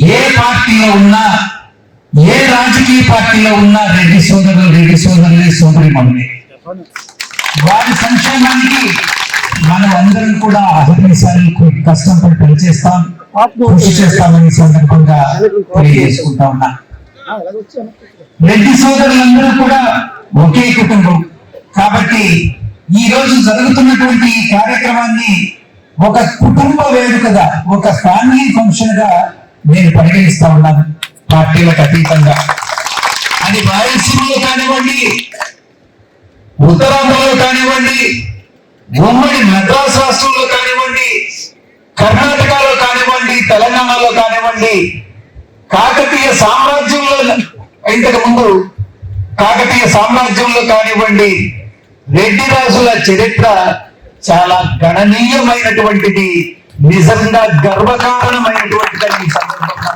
ఏ పార్టీలో ఉన్నా, ఏ రాజకీయ పార్టీలో ఉన్నా రెడ్డి సోదరులే సోదరి మమ్మల్ని వారి సంక్షేమానికి మనం అందరం కూడా అహర్నిశాలు కష్టపడి పనిచేస్తాం, కృషి చేస్తామని సందర్భంగా తెలియజేసుకుంటా ఉన్నా. రెడ్డి సోదరులందరూ కూడా ఒకే కుటుంబం కాబట్టి ఈ రోజు జరుగుతున్నటువంటి ఈ కార్యక్రమాన్ని ఒక కుటుంబ వేడుకగా, ఒక ఫ్యామిలీ ఫంక్షన్ గా నేను పరిగణిస్తా ఉన్నాను. పార్టీలకు అతీతంగా అది రాయలసీమలో కానివ్వండి, ఉత్తరాంధ్రలో కానివ్వండి, ఉమ్మడి మద్రాసు రాష్ట్రంలో కానివ్వండి, కర్ణాటకలో కానివ్వండి, తెలంగాణలో కానివ్వండి, కాకతీయ సామ్రాజ్యంలో ఇంతకు ముందు కాకతీయ సామ్రాజ్యంలో కానివ్వండి, రెడ్డి రాజుల చరిత్ర చాలా గణనీయమైనటువంటిది, నిజంగా గర్వకారణమైనటువంటిది. ఈ సందర్భంగా